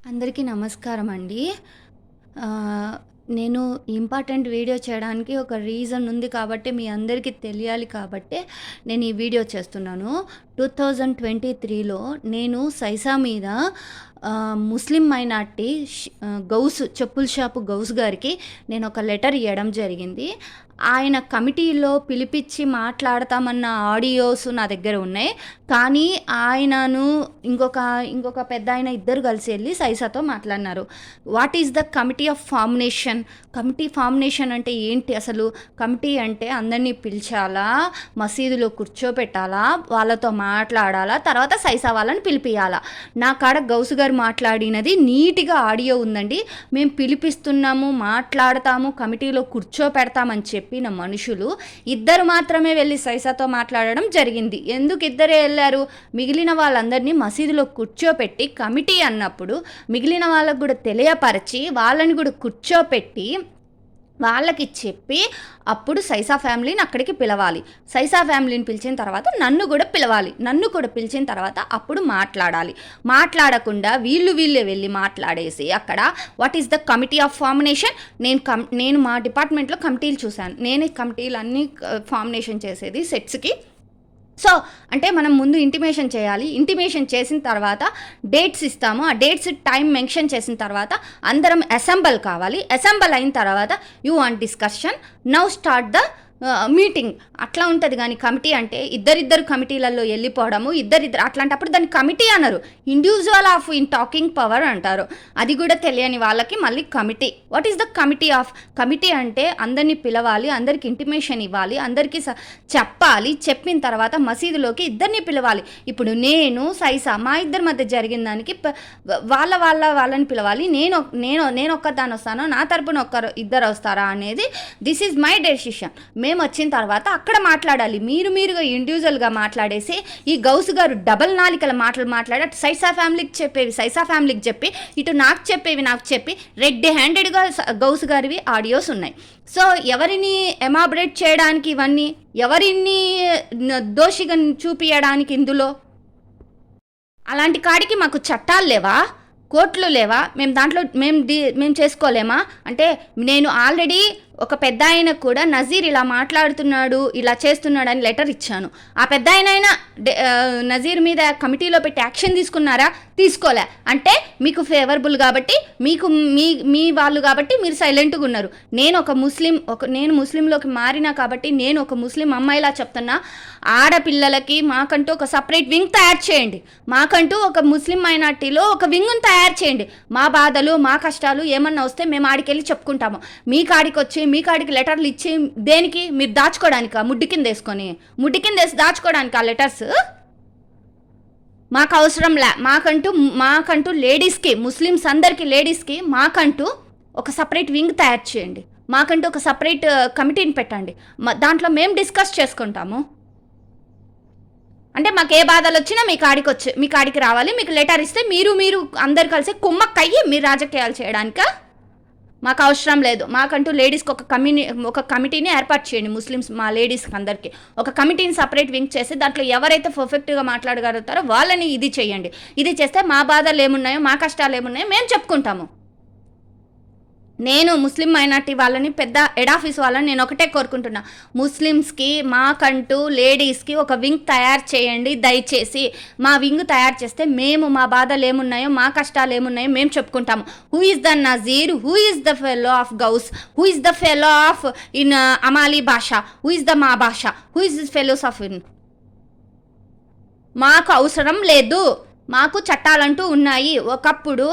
అందరికీ నమస్కారం అండి. ఆహ్, నేను ఇంపార్టెంట్ వీడియో చేయడానికి ఒక రీజన్ ఉంది కాబట్టి, మీ అందరికీ తెలియాలి కాబట్టే నేను ఈ వీడియో చేస్తున్నాను. 2023లో నేను సైసా మీద ముస్లిం మైనారిటీ గౌస్ చెప్పుల షాపు గౌస్ గారికి నేను ఒక లెటర్ ఇయ్యడం జరిగింది. ఆయన కమిటీలో పిలిపిచ్చి మాట్లాడతామన్న ఆడియోస్ నా దగ్గర ఉన్నాయి. కానీ ఆయనను ఇంకొక పెద్దాయన ఇద్దరు కలిసి ఎళ్లి సైసాతో మాట్లాడినారు. What is the committee of formination? Committee formination అంటే ఏంటి అసలు? కమిటీ అంటే అందరినీ పిలిచాలా, మసీదులో కూర్చోపెట్టాలా, వాళ్ళతో మాట్లాడాలా, తర్వాత సైసా వాళ్ళని పిలిపియాలా? నా కాడ గౌసు గారు మాట్లాడినది నీట్‌గా ఆడియో ఉందండి. మేము పిలిపిస్తున్నాము, మాట్లాడతాము, కమిటీలో కూర్చోపెడతామని చెప్పిన మనుషులు ఇద్దరు మాత్రమే వెళ్ళి సైసాతో మాట్లాడడం జరిగింది. ఎందుకు ఇద్దరే వెళ్ళారు? మిగిలిన వాళ్ళందరినీ మసీదులో కూర్చోపెట్టి కమిటీ అన్నప్పుడు మిగిలిన వాళ్ళకు కూడా తెలియపరిచి వాళ్ళని కూడా కూర్చోపెట్టి వాళ్ళకి చెప్పి అప్పుడు సైసా ఫ్యామిలీని అక్కడికి పిలవాలి. సైసా ఫ్యామిలీని పిలిచిన తర్వాత నన్ను కూడా పిలవాలి. నన్ను కూడా పిలిచిన తర్వాత అప్పుడు మాట్లాడాలి. మాట్లాడకుండా వీళ్ళే వెళ్ళి మాట్లాడేసి అక్కడ what is the committee of formination? నేను మా డిపార్ట్మెంట్లో కమిటీలు చూశాను. నేనే కమిటీలు అన్నీ ఫార్మినేషన్ చేసేది సెట్స్కి. సో అంటే మనం ముందు ఇంటిమేషన్ చేయాలి. ఇంటిమేషన్ చేసిన తర్వాత డేట్స్ ఇస్తాము. ఆ డేట్స్ టైం మెన్షన్ చేసిన తర్వాత అందరం అసెంబల్ కావాలి. అసెంబల్ అయిన తర్వాత you want discussion, now start the meeting. అట్లా ఉంటుంది. కానీ కమిటీ అంటే ఇద్దరిద్దరు కమిటీలలో వెళ్ళిపోవడము, ఇద్దరిద్దరు అట్లాంటప్పుడు దాన్ని కమిటీ అనరు, individual of in talking power అంటారు. అది కూడా తెలియని వాళ్ళకి మళ్ళీ committee. What is the committee of? Committee అంటే అందరినీ పిలవాలి, అందరికి ఇంటిమేషన్ ఇవ్వాలి, అందరికీ చెప్పాలి. చెప్పిన తర్వాత మసీదులోకి ఇద్దరిని పిలవాలి. ఇప్పుడు నేను సైసా మా ఇద్దరి మధ్య జరిగిన దానికి వాళ్ళని పిలవాలి. నేను ఒక్కదాన్ని వస్తాను, నా తరపున ఇద్దరు వస్తారా అనేది దిస్ ఈజ్ మై డెసిషన్. మేము వచ్చిన తర్వాత అక్కడ మాట్లాడాలి. మీరుగా ఇండివిజువల్గా మాట్లాడేసి ఈ గౌసు గారు డబల్ నాలికల మాట్లాడి అటు సైసా ఫ్యామిలీకి చెప్పేవి సైసా ఫ్యామిలీకి చెప్పి, ఇటు నాకు చెప్పి రెడ్ హ్యాండెడ్గా గౌసు గారివి ఆడియోస్ ఉన్నాయి. సో ఎవరిని ఎమాబరేట్ చేయడానికి ఇవన్నీ, ఎవరిని దోషిగా చూపించడానికి ఇందులో? అలాంటి కాడికి మాకు చట్టాలు లేవా, కోర్టులు లేవా? మేము చేసుకోలేమా? అంటే నేను ఆల్రెడీ ఒక పెద్ద ఆయన కూడా నజీర్ ఇలా మాట్లాడుతున్నాడు, ఇలా చేస్తున్నాడు అని లెటర్ ఇచ్చాను. ఆ పెద్ద ఆయన నజీర్ మీద కమిటీలో పెట్టి యాక్షన్ తీసుకున్నారా? తీసుకోలే. అంటే మీకు ఫేవరబుల్ కాబట్టి, మీకు మీ వాళ్ళు కాబట్టి మీరు సైలెంట్గా ఉన్నారు. నేను ముస్లింలోకి మారినా కాబట్టి నేను ఒక ముస్లిం అమ్మాయిలా చెప్తున్నా, ఆడపిల్లలకి మాకంటూ ఒక సపరేట్ వింగ్ తయారు చేయండి. మాకంటూ ఒక ముస్లిం మైనార్టీలో ఒక వింగ్ను తయారు చేయండి. మా బాధలు, మా కష్టాలు ఏమన్నా వస్తే మేము ఆడికెళ్ళి చెప్పుకుంటాము. మీ కాడికి లెటర్లు ఇచ్చి దేనికి? మీరు దాచుకోవడానికా? ముడ్డి కింద వేసి దాచుకోవడానికి ఆ లెటర్స్ మాకు అవసరంలే. మాకంటూ లేడీస్కి, ముస్లిమ్స్ అందరికీ లేడీస్కి మాకంటూ ఒక సపరేట్ వింగ్ తయారు చేయండి. మాకంటూ ఒక సపరేట్ కమిటీని పెట్టండి. దాంట్లో మేము డిస్కస్ చేసుకుంటాము. అంటే మాకు ఏ బాధలు వచ్చినా మీ కాడికి రావాలి. మీకు లెటర్ ఇస్తే మీరు అందరు కలిసి కుమ్మక్కయ్యి మీరు రాజకీయాలు చేయడానికా? మాకు అవసరం లేదు. మాకంటూ లేడీస్కి ఒక కమిటీని ఏర్పాటు చేయండి. ముస్లిమ్స్ మా లేడీస్కి అందరికీ ఒక కమిటీని సపరేట్ వింగ్ చేసి దాంట్లో ఎవరైతే పర్ఫెక్ట్గా మాట్లాడగలుగుతారో వాళ్ళని ఇది చేయండి. ఇది చేస్తే మా బాధలు ఏమున్నాయో, మా కష్టాలు ఏమున్నాయో మేము చెప్పుకుంటాము. నేను ముస్లిం మైనార్టీ వాళ్ళని, పెద్ద హెడ్ ఆఫీస్ వాళ్ళని నేను ఒకటే కోరుకుంటున్నా, ముస్లిమ్స్కి మాకంటూ లేడీస్కి ఒక వింగ్ తయారు చేయండి దయచేసి. మా వింగ్ తయారు చేస్తే మేము మా బాధలు ఏమున్నాయో, మా కష్టాలు ఏమున్నాయో మేము చెప్పుకుంటాము. Who is the Nazeer? Who is the fellow of Ghouse? Who is the fellow of in అమాలీ భాష? హూ ఈజ్ ద మా భాష? Who is the fellows of in? మాకు అవసరం లేదు. మాకు చట్టాలంటూ ఉన్నాయి. ఒకప్పుడు